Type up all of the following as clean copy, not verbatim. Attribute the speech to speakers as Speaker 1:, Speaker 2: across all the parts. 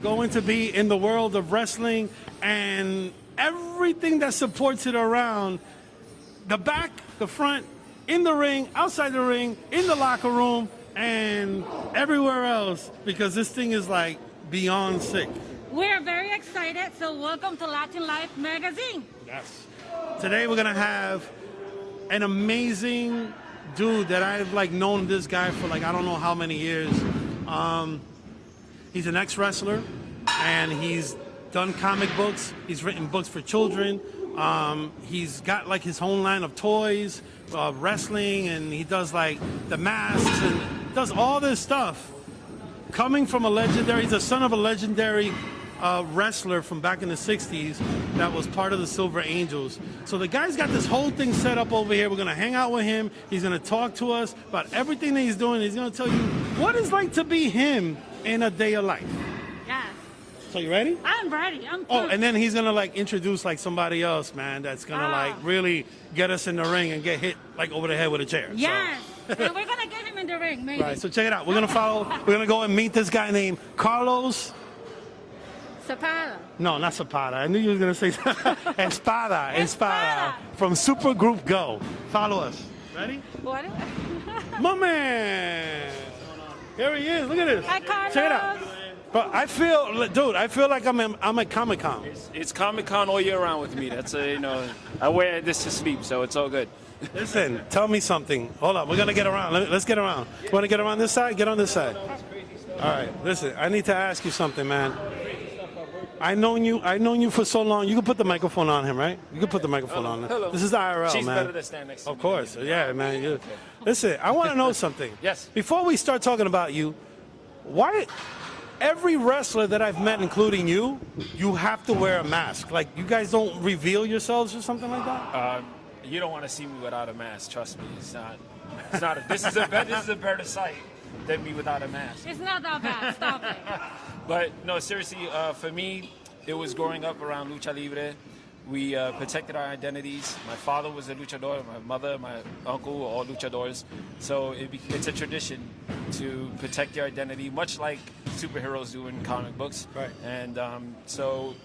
Speaker 1: Going to be in the world of wrestling and everything that supports it around the back, the front, in the ring, outside the ring, in the locker room, and everywhere else, because this thing is like beyond sick.
Speaker 2: We're very excited, so welcome to Latin Life Magazine.
Speaker 1: Yes. Today we're gonna have an amazing dude that I've known this guy for I don't know how many years. He's an ex-wrestler, and he's done comic books. He's written books for children. He's got his own line of toys, wrestling, and he does the masks and does all this stuff. Coming from he's the son of a legendary wrestler from back in the 60s that was part of the Silver Angels. So the guy's got this whole thing set up over here. We're going to hang out with him. He's going to talk to us about everything that he's doing. He's going to tell you what it's like to be him in a day of life.
Speaker 2: Yes.
Speaker 1: So you ready?
Speaker 2: I'm ready.
Speaker 1: Oh, and then he's going to introduce somebody else, man, that's going to really get us in the ring and get hit over the head with a chair.
Speaker 2: Yes. And we're going to get him in the ring, maybe.
Speaker 1: Right, so check it out. We're going to go and meet this guy named Carlos
Speaker 2: Espada.
Speaker 1: No, not Zapata. I knew you were going to say Espada from Supergroup Go. Follow us. Ready?
Speaker 2: What?
Speaker 1: My man. Here he is. Look at this.
Speaker 2: Hi, Carlos.
Speaker 1: Check it out. But I feel like I'm at Comic-Con.
Speaker 3: It's Comic-Con all year round with me. That's I wear this to sleep, so it's all good.
Speaker 1: Listen, tell me something. Hold up, we're gonna get around. Let's get around. You want to get around this side? Get on this side. All right. Listen, I need to ask you something, man. I've known you for so long. You can put the microphone on him, right? You can put the microphone on him.
Speaker 3: Hello.
Speaker 1: This is IRL,
Speaker 3: She's
Speaker 1: man.
Speaker 3: better to stand next to me.
Speaker 1: Of course, yeah, man. Listen, I want to know something.
Speaker 3: Yes.
Speaker 1: Before we start talking about you, why every wrestler that I've met, including you have to wear a mask? You guys don't reveal yourselves or something like that?
Speaker 3: You don't want to see me without a mask. Trust me, it's not. This is a better sight than me without a mask.
Speaker 2: It's not that bad. Stop it.
Speaker 3: But no, seriously, for me, it was growing up around Lucha Libre. We protected our identities. My father was a luchador. My mother, my uncle were all luchadors. So it's a tradition to protect your identity, much like superheroes do in comic books.
Speaker 1: Right.
Speaker 3: And so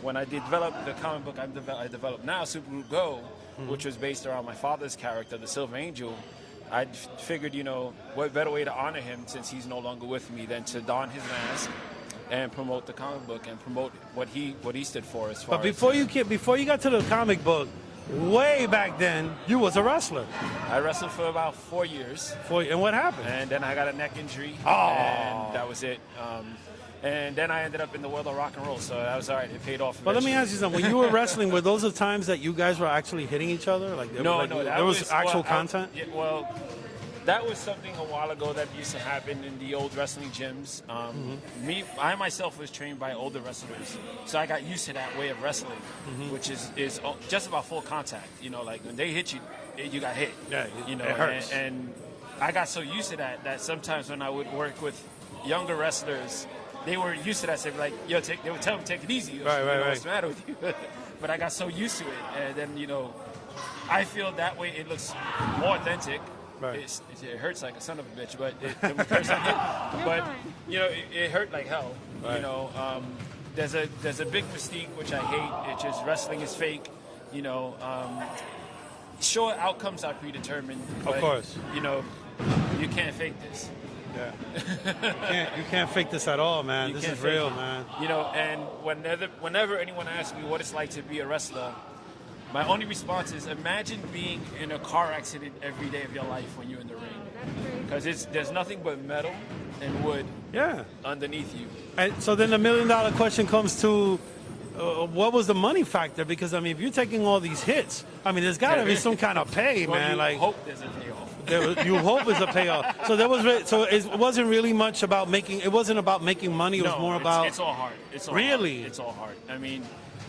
Speaker 3: when I developed the comic book I developed now, Supergroup Go, which was based around my father's character, the Silver Angel, I figured, what better way to honor him since he's no longer with me than to don his mask and promote the comic book and promote what he stood for as far.
Speaker 1: But before you got to the comic book, way back then, you was a wrestler.
Speaker 3: I wrestled for about 4 years.
Speaker 1: And what happened?
Speaker 3: And then I got a neck injury.
Speaker 1: Oh.
Speaker 3: And that was it. And then I ended up in the world of rock and roll, so that was all right. It paid off.
Speaker 1: But let me ask you something. When you were wrestling, were those the times that you guys were actually hitting each other?
Speaker 3: No,
Speaker 1: there was actual content?
Speaker 3: That was something a while ago that used to happen in the old wrestling gyms. I myself was trained by older wrestlers, so I got used to that way of wrestling, which is just about full contact. When they hit you, you got hit.
Speaker 1: Yeah,
Speaker 3: it
Speaker 1: hurts.
Speaker 3: And I got so used to that sometimes when I would work with younger wrestlers, they were used to that. So they were like, "Yo, they would tell me take it easy."
Speaker 1: Right.
Speaker 3: What's the matter with you? But I got so used to it, and then I feel that way it looks more authentic.
Speaker 1: Right.
Speaker 3: It hurts like a son of a bitch, but it hurt like hell.
Speaker 1: Right.
Speaker 3: There's a big mystique which I hate. It's just wrestling is fake. Sure, outcomes are predetermined. But,
Speaker 1: of course.
Speaker 3: You can't fake this.
Speaker 1: Yeah. You can't fake this at all, man. This is real, man.
Speaker 3: And whenever anyone asks me what it's like to be a wrestler, my only response is imagine being in a car accident every day of your life when you're in the ring. Because there's nothing but metal and wood underneath you. And
Speaker 1: so then the $1 million question comes to what was the money factor? Because, if you're taking all these hits, there's got to be some kind of pay, man.
Speaker 3: You hope there's a payoff.
Speaker 1: You hope it's a payoff. So it wasn't really much about making. It wasn't about making money. It was more about.
Speaker 3: It's all hard. It's all
Speaker 1: really.
Speaker 3: Hard. It's all hard.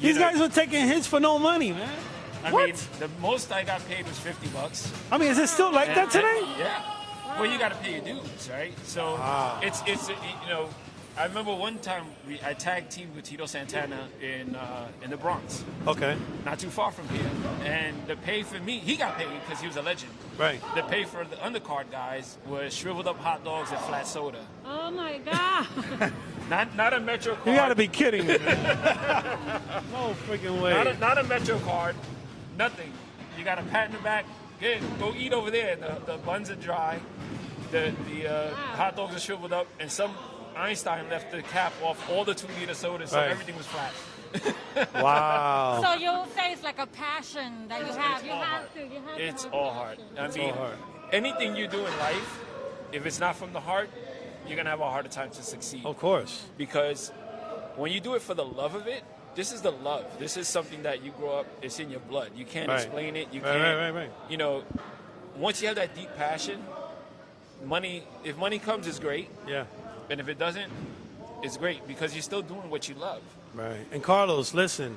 Speaker 1: These guys were taking hits for no money, man.
Speaker 3: The most I got paid was $50.
Speaker 1: Is it still like that today?
Speaker 3: Yeah. Well, you got to pay your dues, right? So it's I remember one time I tag teamed with Tito Santana in the Bronx.
Speaker 1: Okay.
Speaker 3: Not too far from here. And the pay for me, he got paid because he was a legend.
Speaker 1: Right.
Speaker 3: The pay for the undercard guys was shriveled up hot dogs and flat soda.
Speaker 2: Oh my God.
Speaker 3: Not a Metro card.
Speaker 1: You got to be kidding me, man. No freaking way.
Speaker 3: Not a Metro card. Nothing. You got a pat in the back. Good. Go eat over there. The buns are dry. The hot dogs are shriveled up, and some Einstein left the cap off all the 2-liter sodas, so
Speaker 1: Right.
Speaker 3: everything was flat.
Speaker 1: Wow.
Speaker 2: So you say it's like a passion that you have. You have to. You have
Speaker 3: It's
Speaker 2: to.
Speaker 3: all hard. I mean,
Speaker 1: all hard.
Speaker 3: anything you do in life, if it's not from the heart, you're gonna have a harder time to succeed.
Speaker 1: Of course.
Speaker 3: Because when you do it for the love of it, this is the love. This is something that you grow up. It's in your blood. You can't
Speaker 1: Right.
Speaker 3: explain it. You
Speaker 1: Right,
Speaker 3: can't.
Speaker 1: right.
Speaker 3: You know, once you have that deep passion, money. If money comes, it's great.
Speaker 1: Yeah.
Speaker 3: And if it doesn't, it's great because you're still doing what you love.
Speaker 1: Right. And Carlos, listen.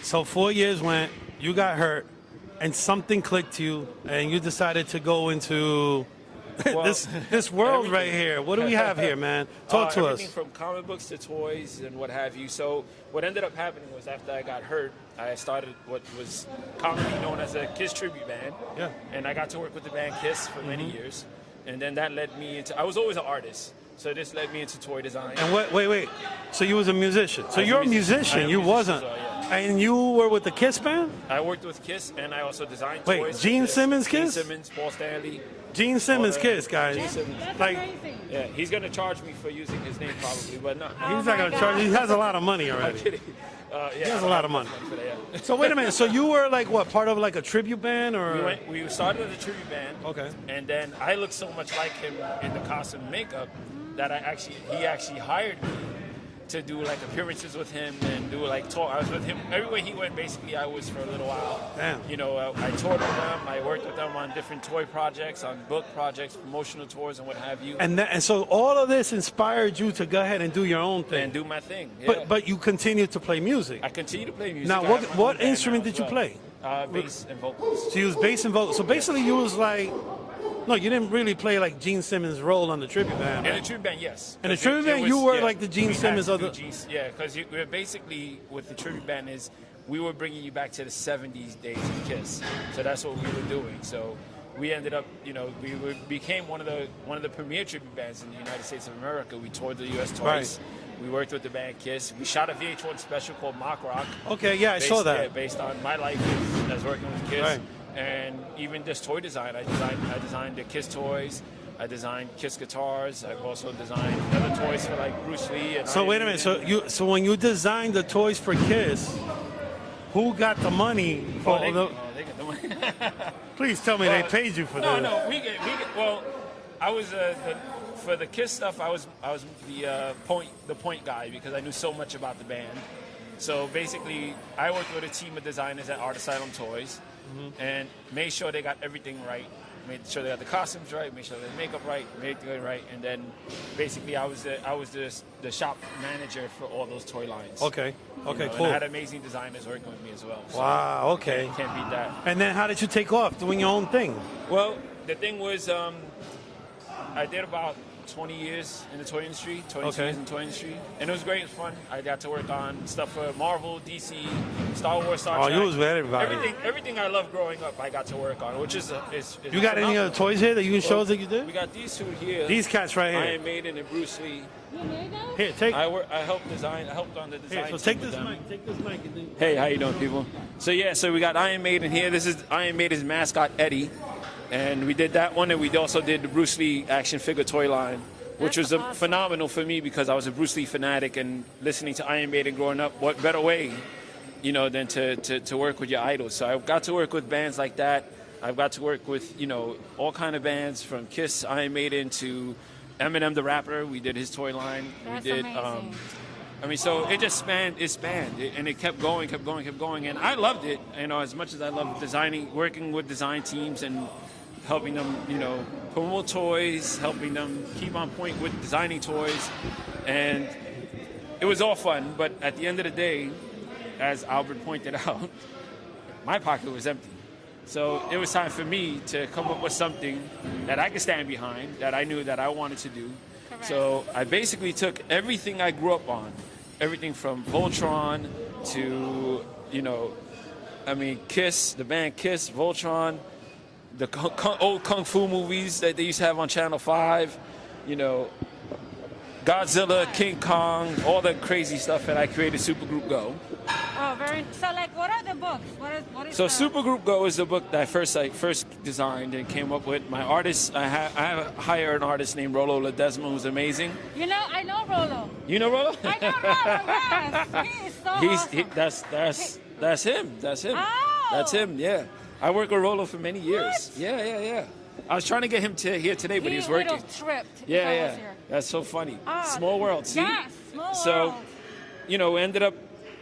Speaker 1: So 4 years went, you got hurt, and something clicked to you, and you decided to go into
Speaker 3: Well,
Speaker 1: this world
Speaker 3: everything.
Speaker 1: right here. What do we have here, man? Talk to us.
Speaker 3: Everything from comic books to toys and what have you. So what ended up happening was after I got hurt, I started what was commonly known as a Kiss tribute band.
Speaker 1: Yeah.
Speaker 3: And I got to work with the band Kiss for many years. And then that led me into, I was always an artist. So this led me into toy design.
Speaker 1: And wait. So you was a musician. So
Speaker 3: I was
Speaker 1: you're
Speaker 3: a
Speaker 1: a musician.
Speaker 3: I am a
Speaker 1: You
Speaker 3: musician
Speaker 1: wasn't.
Speaker 3: as well, yeah.
Speaker 1: And you were with the Kiss band?
Speaker 3: I worked with Kiss and I also designed
Speaker 1: Wait,
Speaker 3: toys.
Speaker 1: Gene
Speaker 3: Kiss.
Speaker 1: Simmons Kiss?
Speaker 3: Gene Simmons, Paul Stanley.
Speaker 1: Gene Simmons
Speaker 3: All the-
Speaker 1: Kiss, guys.
Speaker 3: Gene Simmons.
Speaker 2: That's
Speaker 1: Like,
Speaker 2: amazing.
Speaker 3: Yeah, he's going to charge me for using his name probably, but no.
Speaker 1: He's not going to charge. He has a lot of money
Speaker 3: I'm
Speaker 1: already.
Speaker 3: kidding. Yeah,
Speaker 1: He has a lot of money.
Speaker 3: for that, yeah.
Speaker 1: So wait a minute. So you were like what? Part of like a tribute band or?
Speaker 3: We started with a tribute band.
Speaker 1: Okay.
Speaker 3: And then I looked so much like him in the costume and makeup that he actually hired me to do like appearances with him and do like tour. I was with him everywhere he went. Basically, I was for a little while.
Speaker 1: Damn.
Speaker 3: You know, I toured with them. I worked with them on different toy projects, on book projects, promotional tours, and what have you.
Speaker 1: And so all of this inspired you to go ahead and do your own thing.
Speaker 3: And do my thing. Yeah.
Speaker 1: But you continued to play music.
Speaker 3: I continue to play music.
Speaker 1: Now,
Speaker 3: I have my own
Speaker 1: what
Speaker 3: band
Speaker 1: instrument
Speaker 3: now
Speaker 1: did you
Speaker 3: as well.
Speaker 1: play?
Speaker 3: Bass and vocals.
Speaker 1: So you was bass and vocals. So basically, you was like, no, you didn't really play like Gene Simmons' role on the tribute band.
Speaker 3: In
Speaker 1: Right?
Speaker 3: the tribute band, yes.
Speaker 1: In the
Speaker 3: 'Cause
Speaker 1: tribute
Speaker 3: it
Speaker 1: band,
Speaker 3: was-
Speaker 1: you were
Speaker 3: yeah,
Speaker 1: like the Gene
Speaker 3: we had
Speaker 1: Simmons
Speaker 3: to
Speaker 1: of
Speaker 3: do
Speaker 1: the.
Speaker 3: Yeah, because we're basically with the tribute band is we were bringing you back to the 70s days of Kiss. So that's what we were doing. So we ended up, you know, became one of the premier tribute bands in the United States of America. We toured the U.S. twice. We worked with the band Kiss. We shot a VH1 special called Mock Rock.
Speaker 1: Okay, yeah, I saw that.
Speaker 3: Yeah, based on my life as working with Kiss.
Speaker 1: Right.
Speaker 3: And even this toy design, I designed the Kiss toys. I designed Kiss guitars. I've also designed other toys for like Bruce Lee. And
Speaker 1: So
Speaker 3: Iron
Speaker 1: wait a minute.
Speaker 3: Maiden.
Speaker 1: So when you designed the toys for Kiss, who got the money for
Speaker 3: They
Speaker 1: the?
Speaker 3: get the money.
Speaker 1: Please tell me they paid you for
Speaker 3: No,
Speaker 1: this.
Speaker 3: no, we get. Well, I was for the Kiss stuff. I was the point guy because I knew so much about the band. So basically, I worked with a team of designers at Art Asylum Toys, and made sure they got everything right. Made sure they got the costumes right. Made sure they had the makeup right. Made it right, and then basically I was the shop manager for all those toy lines.
Speaker 1: Okay.
Speaker 3: You
Speaker 1: Okay.
Speaker 3: know,
Speaker 1: Cool.
Speaker 3: And I had amazing designers working with me as well. So
Speaker 1: Wow. Okay.
Speaker 3: you can't beat that.
Speaker 1: And then how did you take off doing your own thing?
Speaker 3: Well, the thing was, I did about 20 years in the toy industry, 22
Speaker 1: Okay.
Speaker 3: years in the toy industry, and it was great. It was fun. I got to work on stuff for Marvel, DC, Star Wars, Star Trek.
Speaker 1: You was with everybody.
Speaker 3: Everything I loved growing up, I got to work on, which is
Speaker 1: You got any other toys here that you can show us that you
Speaker 3: We
Speaker 1: did?
Speaker 3: got these two here.
Speaker 1: These cats right here.
Speaker 3: Iron Maiden and Bruce Lee.
Speaker 2: You made those?
Speaker 1: Here, take.
Speaker 3: I helped design. I helped on the design.
Speaker 1: Here, so
Speaker 3: team
Speaker 1: take
Speaker 3: with
Speaker 1: this
Speaker 3: them.
Speaker 1: mic. Take this mic. And then...
Speaker 3: Hey, how you doing, people? So yeah, so we got Iron Maiden here. This is Iron Maiden's mascot, Eddie. And we did that one, and we also did the Bruce Lee action figure toy line, which
Speaker 2: That's
Speaker 3: was
Speaker 2: awesome.
Speaker 3: phenomenal for me because I was a Bruce Lee fanatic, and listening to Iron Maiden growing up, what better way, you know, than to work with your idols. So I got to work with bands like that. I've got to work with, you know, all kind of bands from Kiss, Iron Maiden to Eminem the rapper. We did his toy line.
Speaker 2: That's
Speaker 3: we did.
Speaker 2: amazing.
Speaker 3: I mean, so it just spanned, and it kept going, and I loved it. You know, as much as I loved designing, working with design teams and helping them, you know, promote toys, helping them keep on point with designing toys, and it was all fun. But at the end of the day, as Albert pointed out, my pocket was empty. So it was time for me to come up with something that I could stand behind, that I knew that I wanted to do.
Speaker 2: Correct.
Speaker 3: So I basically took everything I grew up on, everything from Voltron to, you know, I mean, Kiss, the band Kiss, Voltron, the old Kung Fu movies that they used to have on Channel 5, you know, Godzilla, King Kong, all the crazy stuff, and I created Supergroup Go.
Speaker 2: Oh, very. So, like, what are the books? What is
Speaker 3: So
Speaker 2: the...
Speaker 3: Supergroup Go is the book that I first designed and came up with. My artist, I have hired an artist named Rollo Ledesma, who's amazing.
Speaker 2: You know, I know Rollo.
Speaker 3: You know Rollo?
Speaker 2: I know Rollo, yes. He is so awesome.
Speaker 3: That's him. That's him.
Speaker 2: Oh.
Speaker 3: That's him. Yeah. I worked with Rollo for many years.
Speaker 2: What?
Speaker 3: Yeah. I was trying to get him here today, but he was working.
Speaker 2: He would have tripped if I
Speaker 3: Yeah.
Speaker 2: was here.
Speaker 3: That's so funny.
Speaker 2: Ah,
Speaker 3: Small world. See?
Speaker 2: Yes, small
Speaker 3: So,
Speaker 2: world.
Speaker 3: we ended up.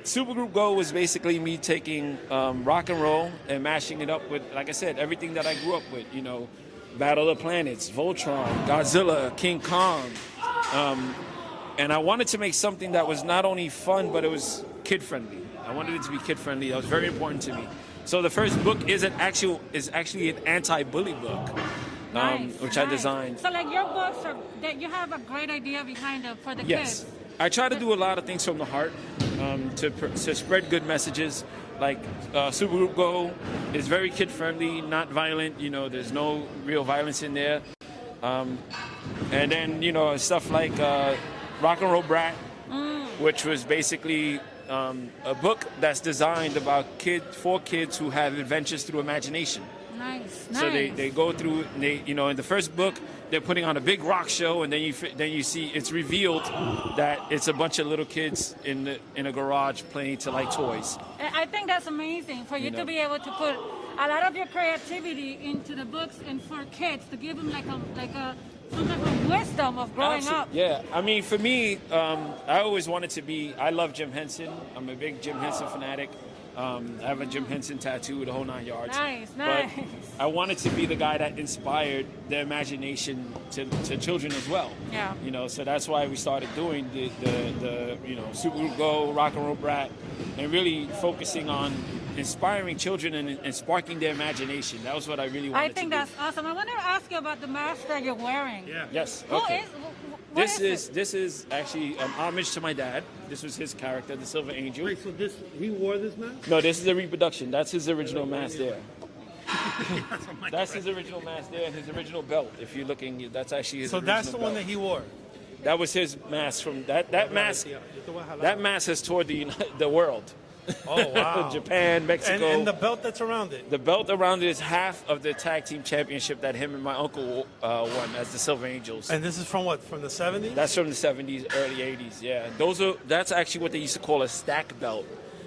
Speaker 3: Supergroup Go was basically me taking rock and roll and mashing it up with, like I said, everything that I grew up with. Battle of the Planets, Voltron, Godzilla, King Kong. And I wanted to make something that was not only fun, but it was kid-friendly. I wanted it to be kid-friendly. That was very important to me. So the first book is actually an anti-bully book, which I designed.
Speaker 2: So like your books that you have a great idea behind it for the
Speaker 3: Yes.
Speaker 2: kids.
Speaker 3: I try to do a lot of things from the heart to spread good messages. Like Supergroup Go is very kid-friendly, not violent. There's no real violence in there. And then, stuff like Rock and Roll Brat, which was basically a book that's designed about for kids who have adventures through imagination.
Speaker 2: Nice.
Speaker 3: So they go through, in the first book, they're putting on a big rock show, and then you see it's revealed that it's a bunch of little kids in a garage playing to like toys.
Speaker 2: I think that's amazing for you to be able to put a lot of your creativity into the books and for kids to give them like a some type of wisdom of growing up.
Speaker 3: Yeah, I mean, for me, I always wanted to be. I love Jim Henson. I'm a big Jim Henson fanatic. I have a Jim Henson tattoo, the whole 9 yards.
Speaker 2: Nice.
Speaker 3: But I wanted to be the guy that inspired the imagination to children as well.
Speaker 2: Yeah.
Speaker 3: So that's why we started doing the Supergroup Go, Rock and Roll Brat, and really focusing on inspiring children and sparking their imagination. That was what I really wanted to do.
Speaker 2: I think that's awesome. I want to ask you about the mask that you're wearing.
Speaker 1: Yeah.
Speaker 3: Yes.
Speaker 2: Who
Speaker 3: Okay.
Speaker 2: is
Speaker 3: This is actually an homage to my dad. This was his character, the Silver Angel.
Speaker 1: Wait, so he wore this mask?
Speaker 3: No, this is a reproduction. That's his original mask there. That's his original mask there and his original belt. If you're looking, that's actually his original
Speaker 1: that's the one that
Speaker 3: belt.
Speaker 1: he wore.
Speaker 3: That was his mask from that mask. That mask has toured the world.
Speaker 1: Oh, wow.
Speaker 3: Japan, Mexico.
Speaker 1: And the belt that's around it.
Speaker 3: The belt around it is half of the tag team championship that him and my uncle won as the Silver Angels.
Speaker 1: And this is from what? From the 70s?
Speaker 3: That's from the 70s, early 80s. Yeah, that's actually what they used to call a stack belt,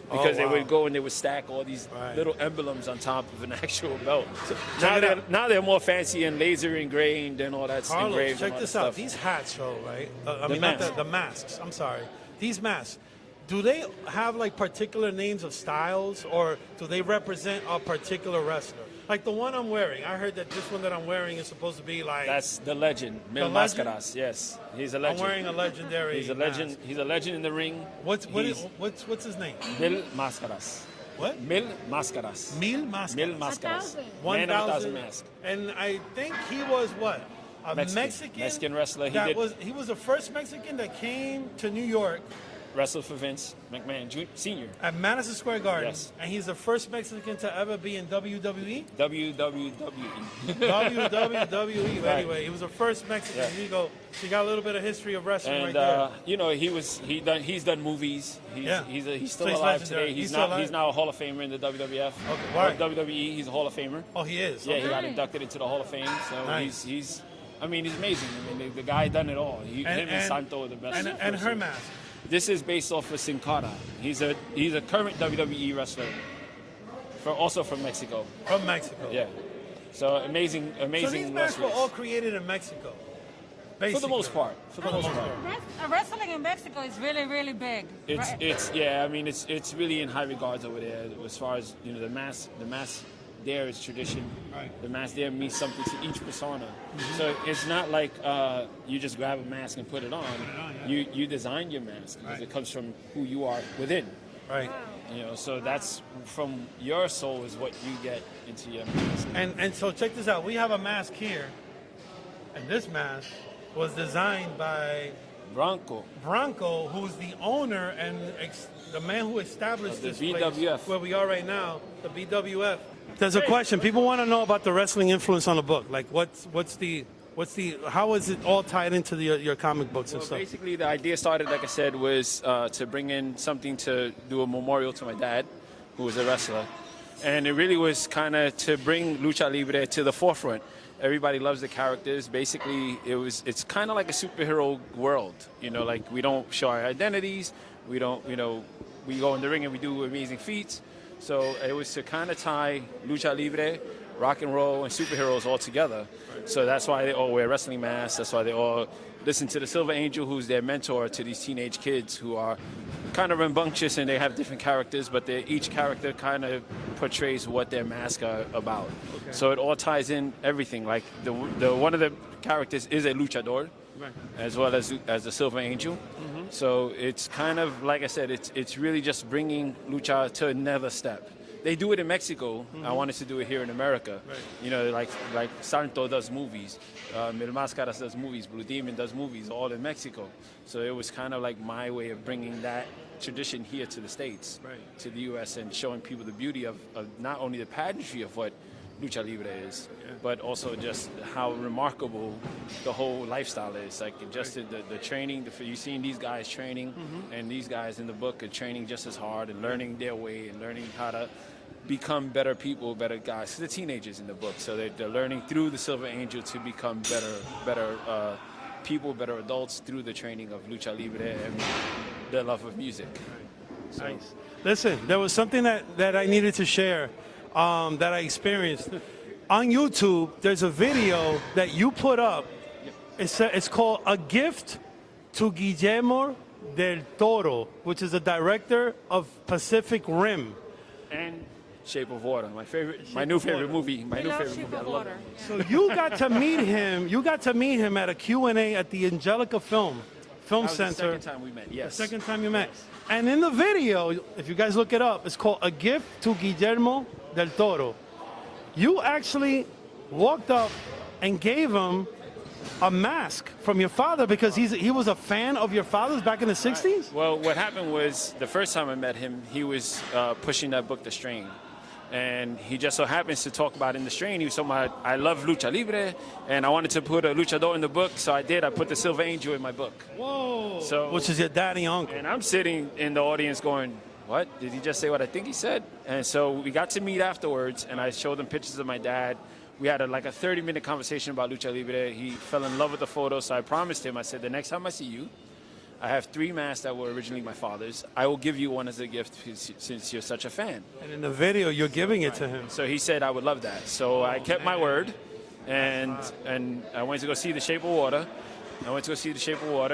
Speaker 3: because they would go and they would stack all these little emblems on top of an actual belt. So now they're more fancy and laser engraved and all that.
Speaker 1: Carlos,
Speaker 3: engraved
Speaker 1: check
Speaker 3: and all
Speaker 1: this
Speaker 3: that
Speaker 1: out.
Speaker 3: stuff.
Speaker 1: These hats, though, right?
Speaker 3: The
Speaker 1: masks. I'm sorry. These masks. Do they have like particular names of styles, or do they represent a particular wrestler? Like the one I'm wearing, I heard that this one that I'm wearing is supposed to be like.
Speaker 3: That's the legend, Mil Mascaras. Yes, he's a legend.
Speaker 1: I'm wearing a legendary.
Speaker 3: He's a legend.
Speaker 1: mask.
Speaker 3: He's a legend in the ring.
Speaker 1: What's his name?
Speaker 3: Mil Mascaras.
Speaker 1: What?
Speaker 3: Mil Mascaras.
Speaker 1: Mil Mascaras.
Speaker 3: Mil Mascaras.
Speaker 2: 1,000.
Speaker 3: Man of 1,000 masks.
Speaker 1: And I think he was what? A
Speaker 3: Mexican wrestler.
Speaker 1: He was the first Mexican that came to New York.
Speaker 3: Wrestled for Vince McMahon Sr.
Speaker 1: At Madison Square Garden.
Speaker 3: Yes.
Speaker 1: And he's the first Mexican to ever be in WWE.
Speaker 3: WWE.
Speaker 1: WWE.
Speaker 3: Right.
Speaker 1: Anyway, he was the first Mexican.
Speaker 3: Yeah.
Speaker 1: Here you go. So you got a little bit of history of wrestling
Speaker 3: And
Speaker 1: right there.
Speaker 3: he's done movies. He's still
Speaker 1: So he's
Speaker 3: alive
Speaker 1: legendary.
Speaker 3: today.
Speaker 1: He's still alive?
Speaker 3: He's now a Hall of Famer in the WWF.
Speaker 1: Okay, why?
Speaker 3: WWE, he's a Hall of Famer.
Speaker 1: Oh, he is.
Speaker 3: Yeah,
Speaker 1: Okay.
Speaker 3: he got inducted into the Hall of Fame. So
Speaker 1: Nice.
Speaker 3: he's amazing. I mean, the guy done it all. Him and Santo are the best.
Speaker 1: And her mask.
Speaker 3: This is based off of Sin Cara. He's a current WWE wrestler, also from Mexico.
Speaker 1: From Mexico.
Speaker 3: Yeah. So amazing
Speaker 1: So these masks were
Speaker 3: wrestlers.
Speaker 1: all created in Mexico.
Speaker 3: For the
Speaker 1: Basically.
Speaker 3: most part. For the most part.
Speaker 2: Wrestling in Mexico is really, really big.
Speaker 3: It's really in high regards over there as far as the mask there is tradition.
Speaker 1: Right.
Speaker 3: The mask there means something to each persona. So it's not like you just grab a mask and put it on. You design your mask because it comes from who you are within.
Speaker 1: Right.
Speaker 3: So that's from your soul is what you get into your mask.
Speaker 1: And so check this out. We have a mask here, and this mask was designed by
Speaker 3: Bronco.
Speaker 1: who's the owner and the man who established
Speaker 3: The
Speaker 1: this
Speaker 3: BWF.
Speaker 1: place where we are right now, the BWF. There's a question. People want to know about the wrestling influence on the book. Like, what's the How is it all tied into your comic books and
Speaker 3: Well,
Speaker 1: stuff?
Speaker 3: basically, the idea started, like I said, was to bring in something to do a memorial to my dad, who was a wrestler. And it really was kind of to bring Lucha Libre to the forefront. Everybody loves the characters. Basically, it's kind of like a superhero world. You know, like we don't show our identities. We don't, we go in the ring and we do amazing feats. So it was to kind of tie Lucha Libre, rock and roll, and superheroes all together. So that's why they all wear wrestling masks. That's why they all listen to the Silver Angel, who's their mentor to these teenage kids who are kind of rambunctious and they have different characters, but each character kind of portrays what their masks are about. Okay. So it all ties in everything. Like the one of the characters is a luchador, right, as well as the Silver Angel. Mm-hmm. So it's kind of, like I said, it's really just bringing lucha to another step. They do it in Mexico. Mm-hmm. I wanted to do it here in America. Right. You know, like Santo does movies, Mil Máscaras does movies, Blue Demon does movies, all in Mexico. So it was kind of like my way of bringing that tradition here to the States, right, to the U.S., and showing people the beauty of not only the pageantry of what Lucha Libre is, yeah, but also just how remarkable the whole lifestyle is. Like just right, the training, you've seen these guys training, mm-hmm, and these guys in the book are training just as hard and learning their way and learning how to become better people, better guys. So the teenagers in the book, so they're learning through the Silver Angel to become better people, better adults through the training of Lucha Libre and their love of music. Right. So.
Speaker 1: Nice. Listen, there was something that I needed to share that I experienced. On YouTube, there's a video that you put up. It's called A Gift to Guillermo del Toro, which is the director of Pacific Rim.
Speaker 3: And Shape of Water, my new favorite movie. I love it.
Speaker 2: Yeah.
Speaker 1: So you got to meet him. You got to meet him at a Q&A at the Angelica Film Center.
Speaker 3: The second time we met. Yes.
Speaker 1: The second time you met. And in the video, if you guys look it up, it's called A Gift to Guillermo del Toro. You actually walked up and gave him a mask from your father because he was a fan of your father's back in the 60s?
Speaker 3: Right. Well, what happened was the first time I met him, he was pushing that book, The Strain. And he just so happens to talk about in The Strain. He was talking about, I love Lucha Libre, and I wanted to put a luchador in the book, so I did. I put the Silver Angel in my book.
Speaker 1: Whoa!
Speaker 3: So,
Speaker 1: which is your daddy uncle.
Speaker 3: And I'm sitting in the audience going, what? Did he just say what I think he said? And so we got to meet afterwards, and I showed him pictures of my dad. We had a 30-minute conversation about Lucha Libre. He fell in love with the photo, so I promised him, I said, the next time I see you, I have 3 masks that were originally my father's. I will give you one as a gift since you're such a fan.
Speaker 1: And in the video, you're giving it to him.
Speaker 3: So he said, I would love that. So I kept my word, and I went to go see The Shape of Water.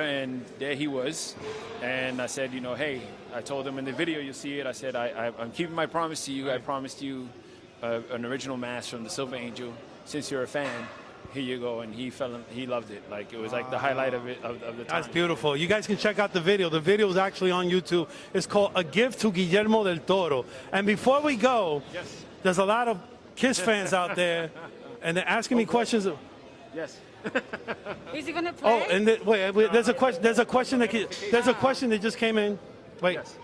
Speaker 3: And there he was. And I said, hey, I told him in the video, you'll see it. I said, I'm keeping my promise to you. I promised you an original mask from the Silver Angel. Since you're a fan, here you go. And he loved it. Like it was like the highlight of the time.
Speaker 1: That's beautiful. You guys can check out the video. The video is actually on YouTube. It's called A Gift to Guillermo del Toro. And before we go,
Speaker 3: yes,
Speaker 1: there's a lot of Kiss fans out there, and they're asking me questions.
Speaker 3: Yes.
Speaker 2: Is he gonna play?
Speaker 1: Oh, and wait, there's a question. There's a question that just came in. Wait.
Speaker 3: Yes.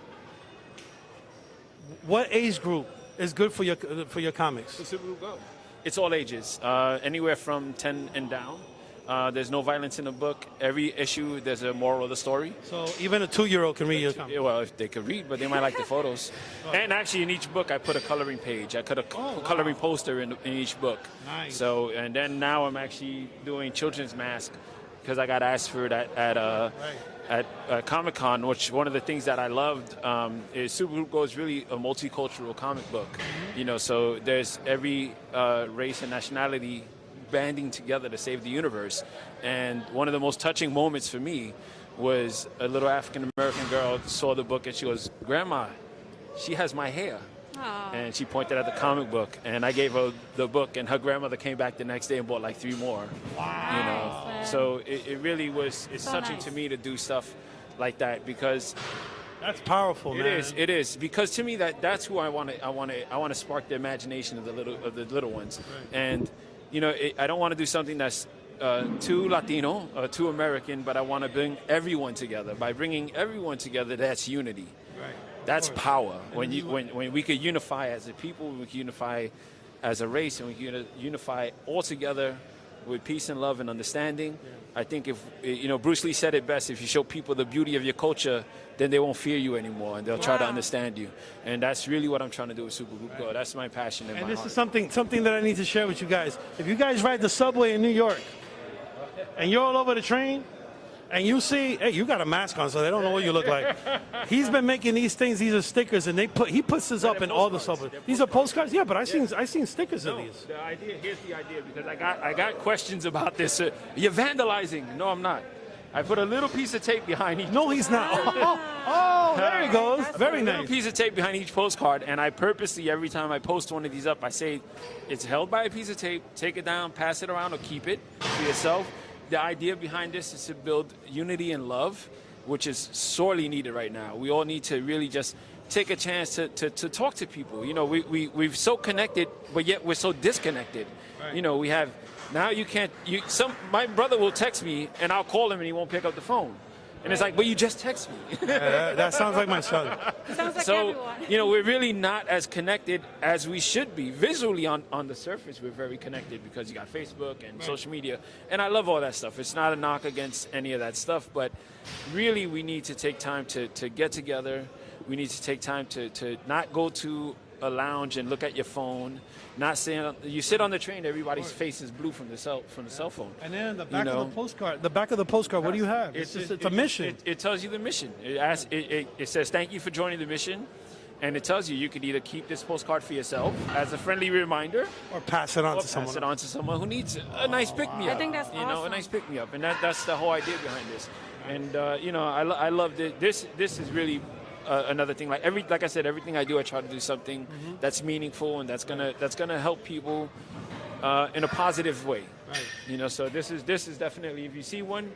Speaker 1: What age group is good for your comics?
Speaker 3: It's all ages, anywhere from 10 and down. There's no violence in the book. Every issue, there's a moral of the story.
Speaker 1: So even a 2-year-old can read your comic?
Speaker 3: Well, if they could read, but they might like the photos. And actually, in each book, I put a coloring page. I put a coloring poster in each book.
Speaker 1: Nice.
Speaker 3: So, and then now I'm actually doing children's mask because I got asked for it at Comic-Con, which one of the things that I loved is Super Go is really a multicultural comic book. So there's every race and nationality banding together to save the universe. And one of the most touching moments for me was a little African-American girl saw the book and she goes, Grandma, she has my hair.
Speaker 2: Aww.
Speaker 3: And she pointed at the comic book, and I gave her the book, and her grandmother came back the next day and bought like 3 more.
Speaker 2: Wow.
Speaker 3: So it really was, it's
Speaker 2: So
Speaker 3: touching
Speaker 2: nice.
Speaker 3: to me to do stuff like that because
Speaker 1: That's powerful, man.
Speaker 3: It is because to me that's who I want to spark the imagination of the little ones.
Speaker 1: Right.
Speaker 3: And I don't want to do something that's too Latino or too American, but I want to bring everyone together. By bringing everyone together, that's unity.
Speaker 1: Right.
Speaker 3: That's power. When we could unify as a people, we could unify as a race, and we could unify all together with peace and love and understanding. I think if, Bruce Lee said it best, if you show people the beauty of your culture, then they won't fear you anymore and they'll try to understand you. And that's really what I'm trying to do with Supergroup Go. That's my passion and my
Speaker 1: this
Speaker 3: heart.
Speaker 1: is something that I need to share with you guys. If you guys ride the subway in New York and you're all over the train and you see, hey, you got a mask on so they don't know what you look like. He's been making these things, these are stickers, and he puts this up in all the subways. These are postcards? Yeah, but I seen stickers of these.
Speaker 3: The idea, here's the idea, because I got questions about this. You're vandalizing. No, I'm not. I put a little piece of tape behind each.
Speaker 1: No, he's not. Oh, there he goes. Very
Speaker 3: A
Speaker 1: nice.
Speaker 3: little piece of tape behind each postcard, and I purposely, every time I post one of these up, I say, it's held by a piece of tape, take it down, pass it around, or keep it for yourself. The idea behind this is to build unity and love, which is sorely needed right now. We all need to really just take a chance to talk to people. We're so connected, but yet we're so disconnected. Right. We have, now you can't, my brother will text me, and I'll call him, and he won't pick up the phone. And it's like, well, you just text me.
Speaker 1: That sounds like my son.
Speaker 2: Sounds like
Speaker 3: So,
Speaker 2: everyone.
Speaker 3: we're really not as connected as we should be. Visually, on the surface, we're very connected because you got Facebook and social media. And I love all that stuff. It's not a knock against any of that stuff. But really, we need to take time to get together. We need to take time to not go to a lounge and look at your phone. Not saying you sit on the train, everybody's face is blue from the cell phone.
Speaker 1: And then the back of the postcard, what do you have? It's a mission.
Speaker 3: It tells you the mission. It says thank you for joining the mission, and it tells you could either keep this postcard for yourself as a friendly reminder,
Speaker 1: or pass it on to someone.
Speaker 3: Pass it on to someone who needs a nice pick me up.
Speaker 2: I think that's awesome.
Speaker 3: A nice pick me up, and that's the whole idea behind this. And I love this. This is really. Another thing, like I said, everything I do, I try to do something that's meaningful and that's gonna help people in a positive way. Right. So this is definitely, if you see one,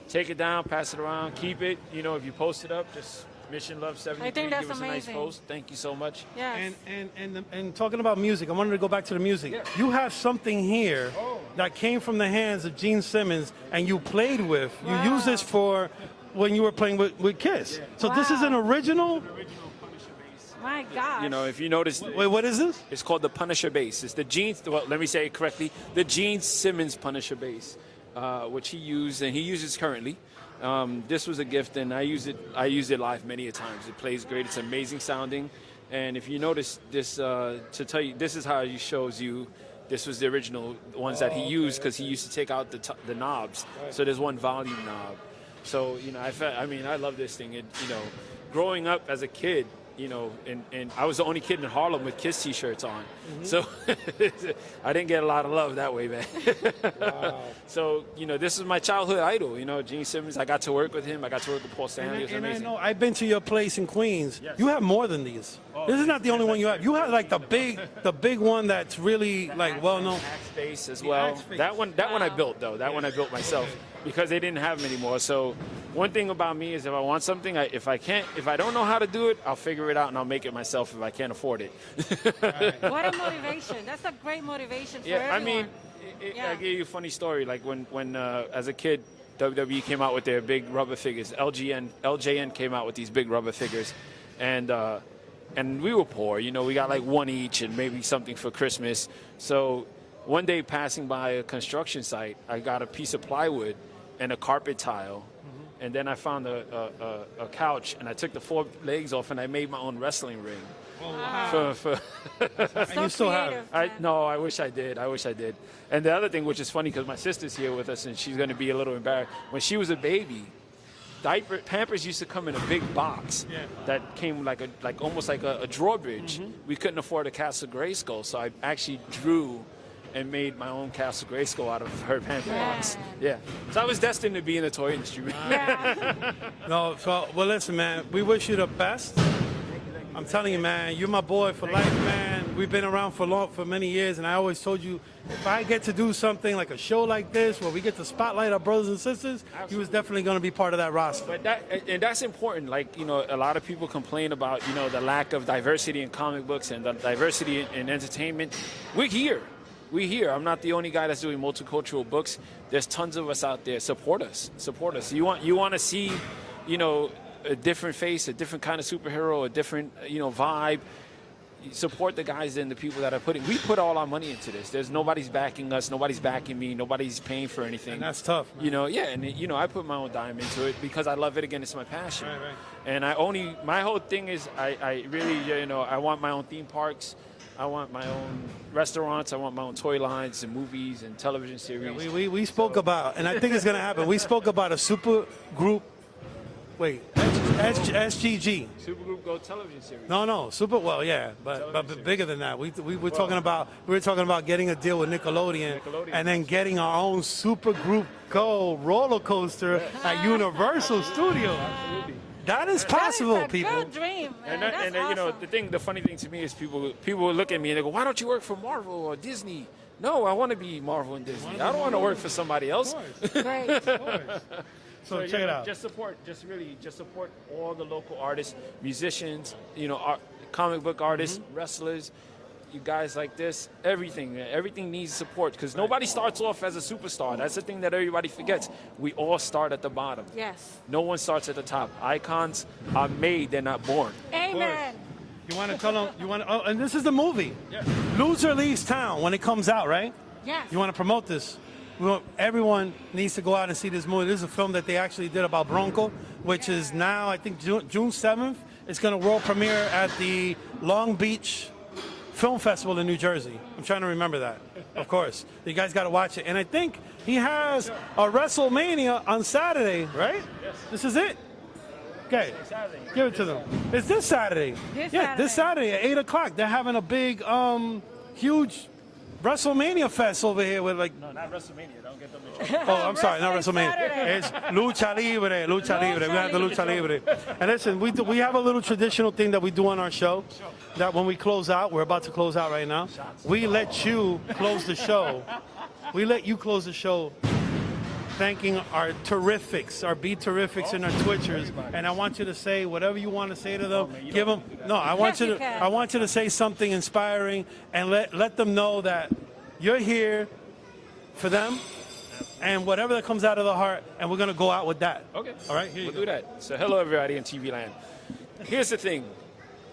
Speaker 3: take it down, pass it around, keep it. If you post it up, just Mission Love 73.
Speaker 2: I think that's
Speaker 3: give us
Speaker 2: amazing.
Speaker 3: a nice post. Thank you so much.
Speaker 2: Yes.
Speaker 1: And talking about music, I wanted to go back to the music. Yeah. You have something here that came from the hands of Gene Simmons, and you played with.
Speaker 2: Wow.
Speaker 1: You used this for when you were playing with Kiss. Yeah. So this is an original?
Speaker 2: My gosh.
Speaker 3: If you notice...
Speaker 1: Wait, what is this?
Speaker 3: It's called the Punisher bass. It's the Gene... Well, let me say it correctly. The Gene Simmons Punisher bass, which he used, and he uses currently. This was a gift, and I used it live many a times. It plays great. It's amazing sounding. And if you notice this, to tell you, this is how he shows you... This was the original ones that he used, because he used to take out the knobs. Right. So there's one volume knob. So, I love this thing. Growing up as a kid, and I was the only kid in Harlem with Kiss T-shirts on. Mm-hmm. So I didn't get a lot of love that way, man. Wow. So, this is my childhood idol, Gene Simmons. I got to work with him. I got to work with Paul Stanley. It was amazing.
Speaker 1: I know, I've been to your place in Queens. Yes. You have more than these. This is not the only one you have. You have the big one that's really well known.
Speaker 3: Axe bass as well. That one I built though. That one I built myself because they didn't have them anymore. So one thing about me is if I want something, if I don't know how to do it, I'll figure it out and I'll make it myself if I can't afford it.
Speaker 2: What a motivation! That's a great motivation for everyone.
Speaker 3: I'll give you a funny story. Like when as a kid, WWE came out with their big rubber figures. LJN came out with these big rubber figures, and we were poor, we got like one each and maybe something for Christmas. So one day passing by a construction site, I got a piece of plywood and a carpet tile. Mm-hmm. And then I found a couch, and I took the 4 legs off and I made my own wrestling ring.
Speaker 1: Oh, wow.
Speaker 2: And
Speaker 1: you still have it?
Speaker 3: No, I wish I did. And the other thing, which is funny, because my sister's here with us and she's going to be a little embarrassed. When she was a baby, Pampers used to come in a big box that came almost like a drawbridge. Mm-hmm. We couldn't afford a Castle Grayskull, so I actually drew and made my own Castle Grayskull out of her Pamper box. Yeah. So I was destined to be in the toy industry.
Speaker 2: Yeah.
Speaker 1: Well, listen, man, we wish you the best. I'm telling you, man, you're my boy for life, man. We've been around for many years, and I always told you, if I get to do something like a show like this where we get to spotlight our brothers and sisters, he was definitely going to be part of that roster.
Speaker 3: But that's important. A lot of people complain about, the lack of diversity in comic books and the diversity in entertainment. We're here. I'm not the only guy that's doing multicultural books. There's tons of us out there. Support us. You want to see, a different face, a different kind of superhero, a different, vibe. support the guys and the people that are putting. We put all our money into this. There's nobody's backing us. Nobody's backing me. Nobody's paying for anything.
Speaker 1: And that's tough, man.
Speaker 3: You know, yeah, and you know, I put my own dime into it because I love it. Again, it's my passion.
Speaker 1: Right.
Speaker 3: And my whole thing is, I really, you know, I want my own theme parks. I want my own restaurants. I want my own toy lines and movies and television series.
Speaker 1: Yeah, we spoke about, and I think it's going to happen. We spoke about a super group. Wait, SGG.
Speaker 3: Super Group Go television series.
Speaker 1: No, super. Well, yeah, but bigger than that. We were talking about getting a deal with Nickelodeon, and then getting our own Super Group Go roller coaster at Universal Studios.
Speaker 3: Absolutely.
Speaker 1: That is possible,
Speaker 2: that is a
Speaker 1: people.
Speaker 2: good dream, man.
Speaker 3: And
Speaker 2: That's
Speaker 3: you know,
Speaker 2: awesome.
Speaker 3: the funny thing to me is people will look at me and they go, "Why don't you work for Marvel or Disney?" No, I want to be Marvel and Disney. I don't want to work for somebody else.
Speaker 2: Great.
Speaker 1: So
Speaker 3: you
Speaker 1: check it
Speaker 3: know,
Speaker 1: out.
Speaker 3: Just support all the local artists, musicians, you know, comic book artists, wrestlers, you guys like this. Everything needs support because nobody starts off as a superstar. That's the thing that everybody forgets. We all start at the bottom.
Speaker 2: Yes.
Speaker 3: No one starts at the top. Icons are made; they're not born.
Speaker 2: Amen.
Speaker 1: You want to tell them? Oh, and this is the movie.
Speaker 3: Yeah.
Speaker 1: Loser Leaves Town when it comes out, right?
Speaker 2: Yes.
Speaker 1: You want to promote this? Everyone needs to go out and see this movie. This is a film that they actually did about Bronco, which is now, I think, June 7th. It's going to world premiere at the Long Beach Film Festival in New Jersey. I'm trying to remember that, of course. You guys got to watch it. And I think he has a WrestleMania on Saturday, right?
Speaker 3: Yes.
Speaker 1: This is it? Okay.
Speaker 3: Saturday.
Speaker 1: Give it to them. It's this Saturday. This Saturday at 8 o'clock. They're having a big, huge WrestleMania fest over here with like.
Speaker 3: No, not WrestleMania. Don't get them in trouble.
Speaker 1: Oh, I'm sorry, not WrestleMania.
Speaker 2: Saturday.
Speaker 1: It's Lucha Libre. We have the Lucha Libre. And listen, we have a little traditional thing that we do on our show. That when we close out, we're about to close out right now. We let you close the show. We let you close the show. Thanking our terrifics, our Be Terrifics and our Twitchers, and I want you to say whatever you want to say to them. Give them. No, I want you to. I want you to say something inspiring and let them know that you're here for them, and whatever that comes out of the heart, and we're gonna go out with that.
Speaker 3: Okay.
Speaker 1: All right. Here you
Speaker 3: We'll
Speaker 1: go.
Speaker 3: do that. So hello, everybody in TV land. Here's the thing.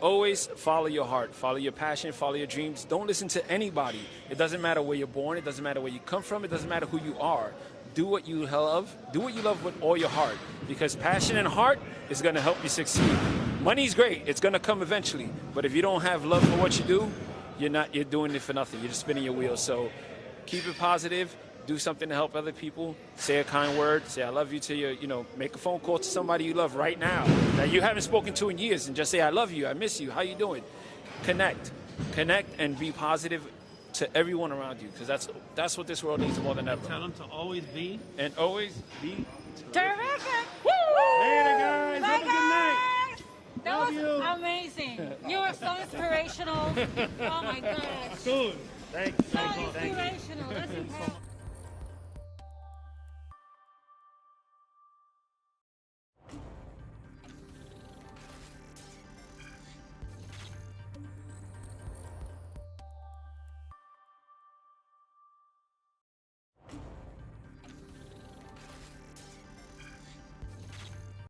Speaker 3: Always follow your heart, follow your passion, follow your dreams. Don't listen to anybody. It doesn't matter where you're born. It doesn't matter where you come from. It doesn't matter who you are. Do what you love. Do what you love with all your heart, because passion and heart is going to help you succeed. Money's great. It's going to come eventually. But if you don't have love for what you do, you're doing it for nothing. You're just spinning your wheels. So keep it positive. Do something to help other people. Say a kind word. Say I love you to your, make a phone call to somebody you love right now that you haven't spoken to in years and just say, I love you. I miss you. How you doing? Connect and be positive to everyone around you, because that's what this world needs more than ever.
Speaker 1: Tell them to always be.
Speaker 3: And always be
Speaker 2: Terrific.
Speaker 1: Woo! Later, guys.
Speaker 2: Bye,
Speaker 1: Have a good night.
Speaker 2: guys. That
Speaker 1: Love
Speaker 2: was
Speaker 1: you.
Speaker 2: amazing. You were so inspirational. Oh my gosh.
Speaker 1: Good.
Speaker 3: Thanks.
Speaker 2: So inspirational.